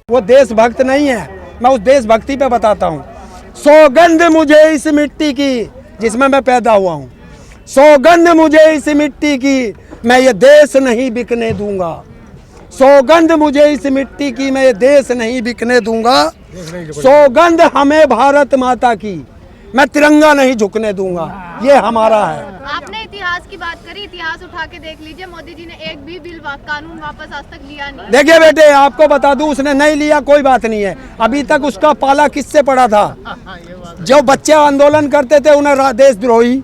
वो देशभक्त नहीं है। मैं उस देशभक्ति पे बताता हूँ। सौगंध मुझे इस मिट्टी की जिसमें मैं पैदा हुआ हूँ, सौगंध मुझे इस मिट्टी की, मैं ये देश नहीं बिकने दूंगा। सौगंध मुझे इस मिट्टी की, मैं ये देश नहीं बिकने दूंगा। सौगंध हमें भारत माता की, मैं तिरंगा नहीं झुकने दूंगा। ये हमारा है। आपने इतिहास की बात करी, इतिहास उठा के देख लीजिए, मोदी जी ने एक भी बिल कानून वापस आज तक लिया नहीं। देखिए बेटे, आपको बता दूं, उसने नहीं लिया कोई बात नहीं है। अभी तक उसका पाला किससे पड़ा था? जो बच्चे आंदोलन करते थे उन्हें देशद्रोही,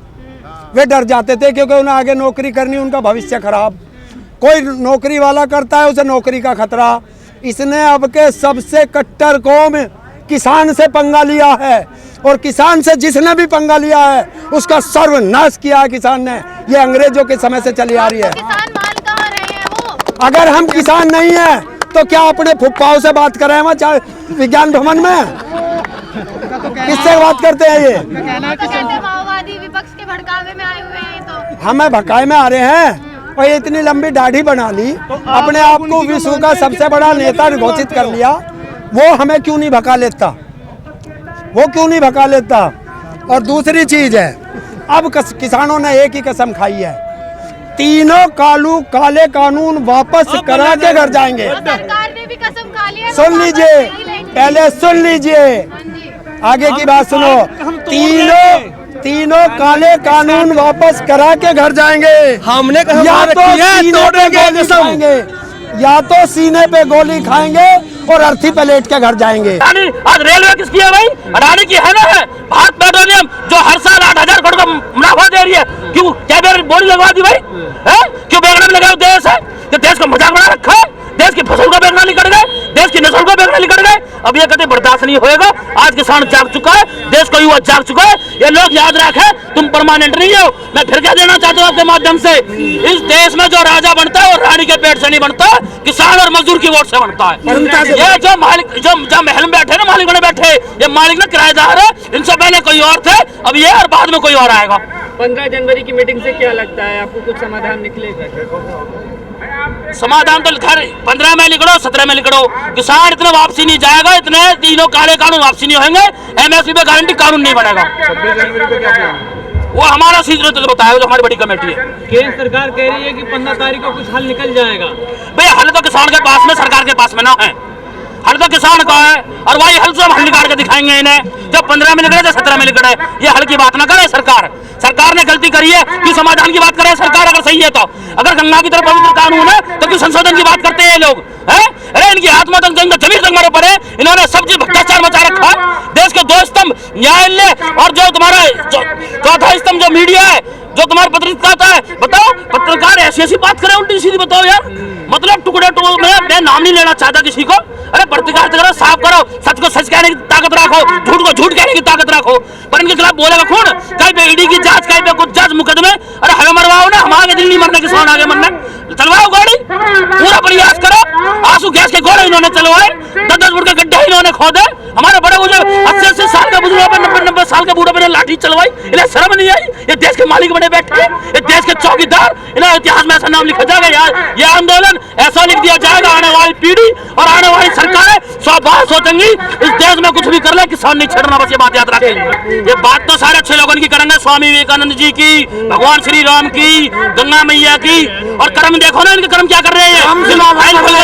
वे डर जाते थे क्योंकि उन्हें आगे नौकरी करनी, उनका भविष्य खराब। कोई नौकरी वाला करता है, उसे नौकरी का खतरा। इसने अब के सबसे कट्टर कौम किसान से पंगा लिया है, और किसान से जिसने भी पंगा लिया है उसका सर्वनाश किया है किसान ने। ये अंग्रेजों के समय से चली आ रही है। किसान माल कहाँ रहे हैं वो? अगर हम किसान नहीं है तो क्या अपने फुप्पाओं से बात कर रहे हैं वहाँ विज्ञान भवन में? किससे बात करते हैं? ये तो कहते माओवादी विपक्ष के भड़कावे में आए हुए हैं। तो हमें भड़काए में आ रहे हैं, और इतनी लंबी दाढ़ी बना ली, अपने आप को विश्व का सबसे बड़ा नेता घोषित कर लिया। वो हमें क्यों नहीं भगा लेता? वो क्यों नहीं भगा लेता? और दूसरी चीज है, अब किसानों ने एक ही कसम खाई है, तीनों काले कानून वापस करा के घर जाएंगे। सरकार ने भी कसम खा ली है। सुन लीजिए, पहले सुन लीजिए, आगे की बात सुनो। तीनों काले कानून वापस करा के घर जाएंगे। हमने या तो सीने पे गोली खाएंगे, या तो सीने पे गोली खाएंगे और अर्थी पे लेट के घर जाएंगे। आज रेलवे किसकी है भाई? अडानी की है ना? है भारत पेट्रोलियम जो हर साल 8,000 करोड़ का मुनाफा दे रही है। क्यों क्या बोली लगवा दी भाई? है क्यों बेगड़ा में लगा देश है कि देश को मजाक बना रखा है? देश की फसल को बेगना निकल गए, देश की नस्ल को बेगना निकल गए। अब ये कहते बर्दाश्त नहीं होएगा। आज किसान जाग चुका है, देश को युवा जाग चुका है। ये लोग याद रखें, तुम परमानेंट नहीं हो। मैं फिर क्या देना चाहता हूँ आपके माध्यम से, इस देश में जो राजा बनता है वो रानी के पेट से नहीं बनता, किसान और मजदूर की वोट से बनता है। ये जो मालिक जो महल में बैठे ना, मालिक बने बैठे, ये मालिक ना किराएदार है। इनसे पहले कोई और थे, अब ये और बाद में कोई और आएगा। 15 जनवरी की मीटिंग से क्या लगता है आपको, कुछ समाधान निकलेगा? समाधान तो घर 15 में निकलो, 17 में निकलो, किसान इतना वापसी नहीं जाएगा। इतने तीनों काले कानून वापसी नहीं होंगे। MSP पे गारंटी कानून नहीं बनेगा। 26 जनवरी को क्या प्लान? वो हमारा सीजन तो बताया, जो हमारी बड़ी कमेटी है। केंद्र सरकार कह रही है कि 15 तारीख को कुछ हल निकल जाएगा। भाई हल तो किसान के पास में, सरकार के पास में ना है। हल तो किसान का है, और वही हल से हम हल निकाल के दिखाएंगे इन्हें। जब 15 में निकले तो 17 में निकले। ये हल की बात ना करे सरकार। सरकार ने गलती करी है, क्यों समाधान की बात करे सरकार? अगर सही है तो, अगर गंगा की तरफ पवित्र कानून है तो क्यों संशोधन की बात करते हैं ये लोग? हैं? अरे इनकी आत्मा तक जमीन तक मरे पड़े। इन्होंने सब चीज भ्रष्टाचार मचा रखा है। देश के 2 स्तंभ, न्यायालय और जो तुम्हारा चौथा स्तंभ जो मीडिया है, जो तुम्हारी पत्रकारिता है। बताओ, पत्रकार ऐसी बात करे उल्टी सीधी, बताओ यार। मतलब टुकड़े मैं नाम नहीं लेना चाहता किसी को। अरे पत्रकारिता करो, साफ करो, सच को सच कहने की ताकत रखो, झूठ को झूठ कहने की ताकत रखो। पर इनके खिलाफ बोलेगा कौन? कहीं पे ईडी की जांच, कहीं पे कुछ जज मुकदमे। अरे हमें मरवाओ ना, हम आगे दिल नहीं मरने, किसान आगे मरना। चलवाओ गाड़ी, पूरा प्रयास करो। आंसू गैस के घोड़े इन्होंने चलवाए, 10-10 फुट के गड्ढे इन्होंने खोदे। हमारे बड़े बुजुर्ग 80-80 साल का बुजुर्ग पर 90-90 साल के बूढ़े पर लाठी चलवाई। इन्हें शर्म नहीं आई? ये देश के मालिक बने बैठे, ये देश के चौकीदार। इन्हें इतिहास में ऐसा नाम लिखा जाएगा यार। ये आंदोलन ऐसा लिख दिया जाएगा, आने वाली पीढ़ी और आने वाली सरकारें बात सोचेंगी, इस देश में कुछ भी कर ले, किसान नहीं छेड़ना। बस ये बात याद रखें। ये बात तो सारे अच्छे लोगों की करेंगे, स्वामी विवेकानंद जी की, भगवान श्री राम की, गंगा मैया की। और कर्म देखो ना, इनके कर्म क्या कर रहे हैं?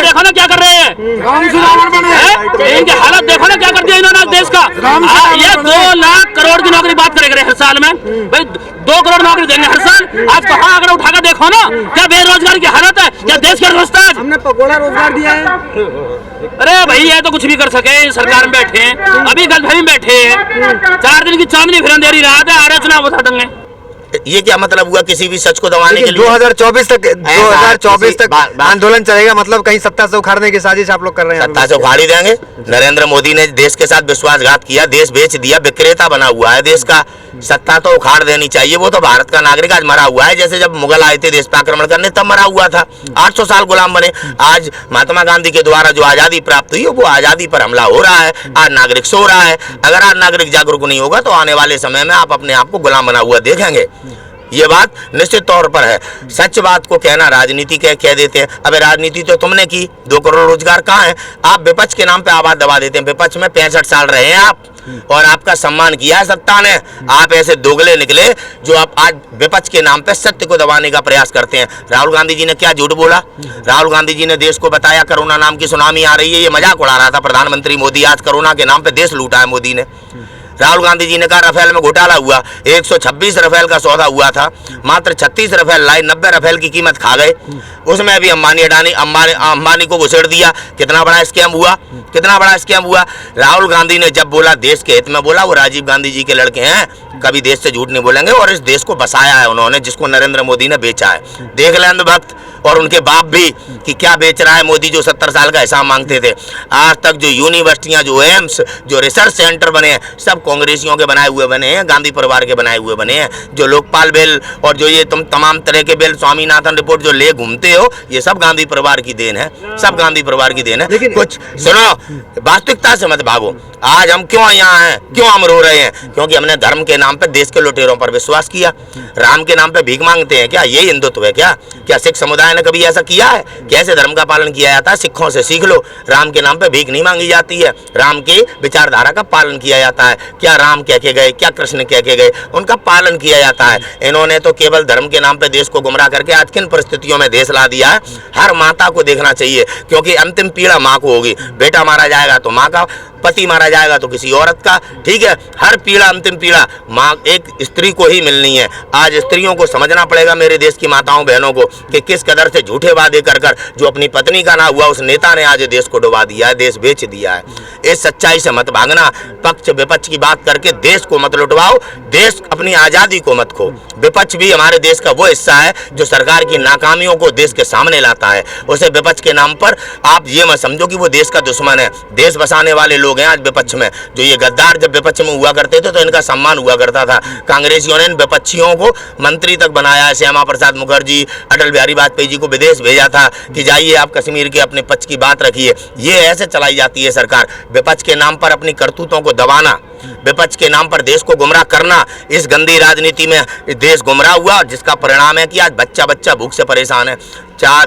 देखो ना क्या कर रहे हैं। इनकी हालत देखो ना क्या कर दिया इन्होंने देश का। ये 2 लाख करोड़ की नौकरी बात करेंगे हर साल में। भाई 2 करोड़ नौकरी देंगे हर साल। आज कहाँ आंकड़ा उठाकर देखो ना, क्या बेरोजगारी की हालत है, क्या देश की अर्थव्यवस्था। हमने पकोड़ा रोजगार दिया है। अरे भाई ये तो कुछ भी कर सके, सरकार में बैठे हैं, अभी गलत में बैठे हैं। 4 दिन की चांदनी फिर अंधेरी रात है, आड़े चुनाव बता देंगे। ये क्या मतलब हुआ किसी भी सच को दबाने के लिए? 2024 तक आंदोलन चलेगा, मतलब कहीं सत्ता से उखाड़ने की साजिश आप लोग कर रहे हैं? सत्ता से उखाड़ ही देंगे। नरेंद्र मोदी ने देश के साथ विश्वासघात किया, देश बेच दिया, विक्रेता बना हुआ है देश का। सत्ता तो उखाड़ देनी चाहिए। वो तो भारत का नागरिक आज मरा हुआ है, जैसे जब मुगल आए थे देश पर आक्रमण करने तब मरा हुआ था। 800 साल गुलाम बने। आज महात्मा गांधी के द्वारा जो आजादी प्राप्त हुई वो आजादी पर हमला हो रहा है। आज नागरिक सो रहा है। अगर आज नागरिक जागरूक नहीं होगा तो आने वाले समय में आप अपने आप को गुलाम बना हुआ देखेंगे। ये बात निश्चित तौर पर है। सच बात को कहना राजनीति कह देते हैं। अबे राजनीति तो तुमने की, 2 करोड़ रोजगार कहाँ है? आप विपक्ष के नाम पे आवाज दबा देते हैं। विपक्ष में 65 साल रहे हैं आप, और आपका सम्मान किया है सत्ता ने। आप ऐसे दोगले निकले जो आप आज विपक्ष के नाम पे सत्य को दबाने का प्रयास करते हैं। राहुल गांधी जी ने क्या झूठ बोला? राहुल गांधी जी ने देश को बताया कोरोना नाम की सुनामी आ रही है, ये मजाक उड़ा रहा था प्रधानमंत्री मोदी। आज कोरोना के नाम पे देश लूटा है मोदी ने। राहुल गांधी जी ने कहा राफेल में घोटाला हुआ, 126 राफेल का सौदा हुआ था, मात्र 36 राफेल लाए, 90 राफेल की कीमत खा गए। उसमें अभी अंबानी को घुसेड़ दिया। कितना बड़ा स्कैम हुआ, कितना बड़ा स्कैम हुआ। राहुल गांधी ने जब बोला देश के हित में बोला, वो राजीव गांधी जी के लड़के हैं, कभी देश से झूठ नहीं बोलेंगे। और इस देश को बसाया है उन्होंने, जिसको नरेंद्र मोदी ने बेचा है। देख लें अंधभक्त और उनके बाप भी कि क्या बेच रहा है मोदी, जो 70 साल का हिसाब मांगते थे। आज तक जो यूनिवर्सिटियां, जो एम्स, जो रिसर्च सेंटर बने हैं, सब कांग्रेसियों के बनाए हुए बने हैं, गांधी परिवार के बनाए हुए बने हैं। जो लोकपाल बिल और जो ये तुम तमाम तरह के बिल, स्वामीनाथन रिपोर्ट जो ले घूमते हो, ये सब गांधी परिवार की देन है, सब गांधी परिवार की देन है। कुछ सुनो, वास्तविकता से मत भागो। आज हम क्यों यहाँ हैं, क्यों हम रो रहे हैं? क्योंकि हमने धर्म के नाम पे देश के लुटेरों पर विश्वास किया। राम के नाम पे भीख मांगते हैं क्या? ये हिंदुत्व है क्या? क्या सिख समुदाय ने कभी ऐसा किया है? कैसे धर्म का पालन किया जाता है? सिखों से सीख लो। राम के नाम पे भीख नहीं मांगी जाती है, राम की विचारधारा का पालन किया जाता है। क्या राम कह के गए, क्या कृष्ण कह के गए, उनका पालन किया जाता है। इन्होंने तो केवल धर्म के नाम पे देश को गुमराह करके आज किन परिस्थितियों में देश ला दिया है। हर माता को देखना चाहिए, क्योंकि अंतिम पीड़ा माँ को होगी। बेटा मारा जाएगा तो माँ का, पति मारा जाएगा तो किसी औरत का, ठीक है। हर पीड़ा, अंतिम पीड़ा माँ, एक स्त्री को ही मिलनी है। आज स्त्रियों को समझना पड़ेगा, मेरे देश की माताओं बहनों को, कि किस कदर से झूठे वादे कर कर जो अपनी पत्नी का ना हुआ उस नेता ने आज देश को डुबा दिया है, देश बेच दिया है। इस सच्चाई से मत भागना। पक्ष विपक्ष की बात करके देश को मत लुटवाओ, देश अपनी आजादी को मत खो। विपक्ष भी हमारे देश का वो हिस्सा है जो सरकार की नाकामियों को देश के सामने लाता है। उसे विपक्ष के नाम पर आप ये मत समझो कि वो देश का दुश्मन है। देश बसाने वाले लोग हैं आज विपक्ष में। जो ये गद्दार जब विपक्ष में हुआ करते थे तो इनका सम्मान हुआ करता था। कांग्रेसियों ने इन विपक्षियों को मंत्री तक बनाया है। श्यामा प्रसाद मुखर्जी, अटल बिहारी वाजपेयी जी को विदेश भेजा था कि जाइए आप कश्मीर के अपने पक्ष की बात रखिए। ये ऐसे चलाई जाती है सरकार। विपक्ष के नाम पर अपनी करतूतों को दबाना, विपक्ष के नाम पर देश को गुमराह करना, इस गंदी राजनीति में देश गुमराह हुआ, जिसका परिणाम है कि आज बच्चा बच्चा भूख से परेशान है।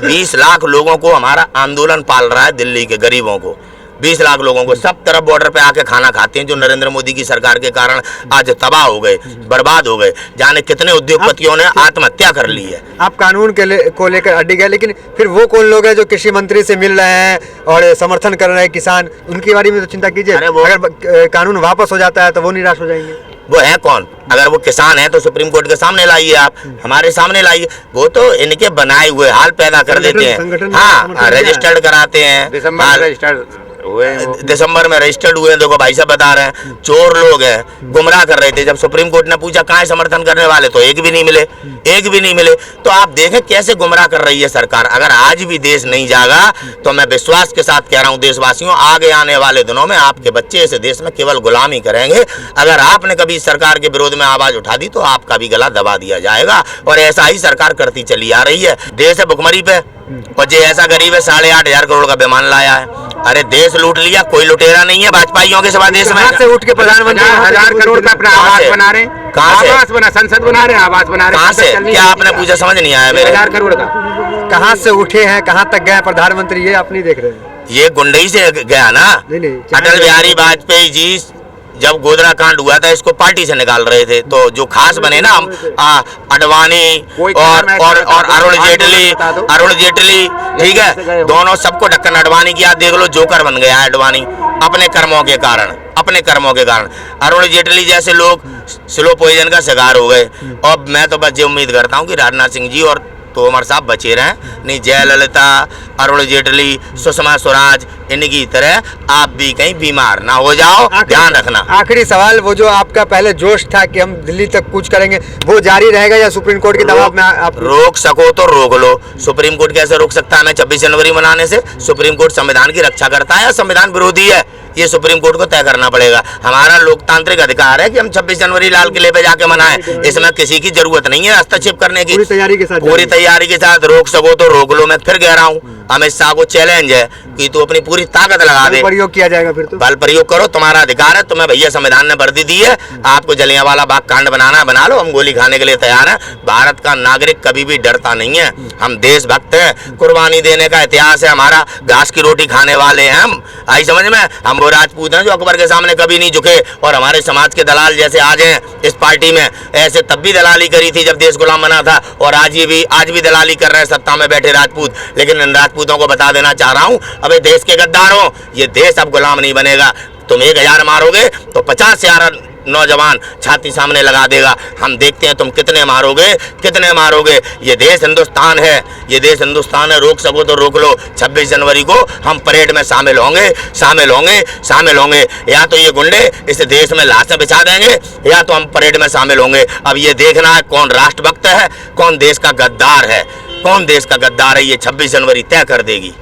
20 लाख लोगों को हमारा आंदोलन पाल रहा है, दिल्ली के गरीबों को, 20 लाख लोगों को। सब तरफ बॉर्डर पे आके खाना खाते हैं, जो नरेंद्र मोदी की सरकार के कारण आज तबाह हो गए, बर्बाद हो गए। जाने कितने उद्योगपतियों ने आत्महत्या कर ली है। आप कानून को लेकर अड्डी गए, लेकिन फिर वो कौन लोग हैं जो कृषि मंत्री से मिल रहे हैं और समर्थन कर रहे हैं किसान, उनके बारे में तो चिंता कीजिए। अगर कानून वापस हो जाता है तो वो निराश हो जाएंगे। वो है कौन? अगर वो किसान है तो सुप्रीम कोर्ट के सामने लाइए, आप हमारे सामने लाइए। वो तो इनके बनाए हुए हाल पैदा कर देते हैं। हाँ, रजिस्टर्ड कराते हैं, दिसंबर में रजिस्टर्ड हुए हैं। देखो भाई साहब बता रहे हैं, चोर लोग हैं, गुमराह कर रहे थे। जब सुप्रीम कोर्ट ने पूछा कहाँ समर्थन करने वाले, तो एक भी नहीं मिले, एक भी नहीं मिले। तो आप देखें कैसे गुमराह कर रही है सरकार। अगर आज भी देश नहीं जागा तो मैं विश्वास के साथ कह रहा हूँ देशवासियों, आगे आने वाले दिनों में आपके बच्चे इस देश में केवल गुलामी करेंगे। अगर आपने कभी सरकार के विरोध में आवाज उठा दी तो आपका भी गला दबा दिया जाएगा। और ऐसा ही सरकार करती चली आ रही है। देश है भुखमरी पे, और जो ऐसा गरीब है 8,500 करोड़ का विमान लाया है। अरे देश लूट लिया, कोई लुटेरा नहीं है भाजपाइयों के सिवा देश में। से उठ के प्रधानमंत्री 1000 करोड़ का अपना आवास बना रहे हैं, कहाँ से? आवास बना, संसद बना रहे हैं, आवास बना रहे हैं। कहाँ से? क्या आपने पूछा, समझ नहीं आया मेरे? 1000 करोड़ का कहाँ से उठे हैं, कहाँ तक गए प्रधानमंत्री, ये आप नहीं देख रहे हैं। ये गुंडई से गया ना। अटल बिहारी वाजपेयी जी जब गोधरा कांड हुआ था, इसको पार्टी से निकाल रहे थे। तो जो खास बने ना अडवाणी और अरुण जेटली, ठीक है, दोनों सबको ढक्कन। अडवाणी की याद देख लो, जोकर बन गया है अडवाणी अपने कर्मों के कारण, अपने कर्मों के कारण। अरुण जेटली जैसे लोग स्लो पॉइजन का शिकार हो गए। और मैं तो बस ये उम्मीद करता हूँ कि राजनाथ सिंह जी और तोमर साहब बचे रहें, नहीं जयललिता, अरुण जेटली, सुषमा स्वराज, इनकी तरह आप भी कहीं बीमार ना हो जाओ, ध्यान रखना। आखिरी सवाल, वो जो आपका पहले जोश था कि हम दिल्ली तक कूच करेंगे, वो जारी रहेगा या सुप्रीम कोर्ट के दबाव में आप रोक सको तो रोक लो। सुप्रीम कोर्ट कैसे रोक सकता है हमें 26 जनवरी मनाने से? सुप्रीम कोर्ट संविधान की रक्षा करता है या संविधान विरोधी है? ये सुप्रीम कोर्ट को तय करना पड़ेगा। हमारा लोकतांत्रिक अधिकार है कि हम 26 जनवरी लाल किले पे जाके मनाएं, इसमें किसी की जरूरत नहीं है हस्तक्षेप करने की। पूरी तैयारी के साथ पूरी तैयारी के साथ रोक सको तो रोक लो। मैं फिर कह रहा हूँ, अमित शाह को चैलेंज है कि तू अपनी पूरी ताकत लगा दे, प्रयोग किया जाएगा फिर तो। बल प्रयोग करो, तुम्हारा अधिकार है, तुम्हें भैया संविधान ने वर्दी दी है, आपको जलियांवाला बाग कांड बनाना है बना लो, हम गोली खाने के लिए तैयार हैं। भारत का नागरिक कभी भी डरता नहीं है, हम देशभक्त हैं, कुर्बानी देने का इतिहास है हमारा, घास की रोटी खाने वाले हैं हम, आई समझ में। हम वो राजपूत हैं जो अकबर के सामने कभी नहीं झुके, और हमारे समाज के दलाल जैसे आज हैं इस पार्टी में, ऐसे तब भी दलाली करी थी जब देश गुलाम बना था, और आज भी दलाली कर रहे हैं सत्ता में बैठे राजपूत। लेकिन इन राजपूतों को बता देना चाह रहा हूं, अबे देश के गद्दारों, ये देश अब गुलाम नहीं बनेगा। तुम 1000 मारोगे तो 50,000 नौजवान छाती सामने लगा देगा। हम देखते हैं तुम कितने मारोगे। ये देश हिंदुस्तान है, ये देश हिंदुस्तान है, रोक सको तो रोक लो। 26 जनवरी को हम परेड में शामिल होंगे। या तो ये गुंडे इस देश में लाशें बिछा देंगे, या तो हम परेड में शामिल होंगे। अब ये देखना है कौन राष्ट्रभक्त है, कौन देश का गद्दार है। ये 26 जनवरी तय कर देगी।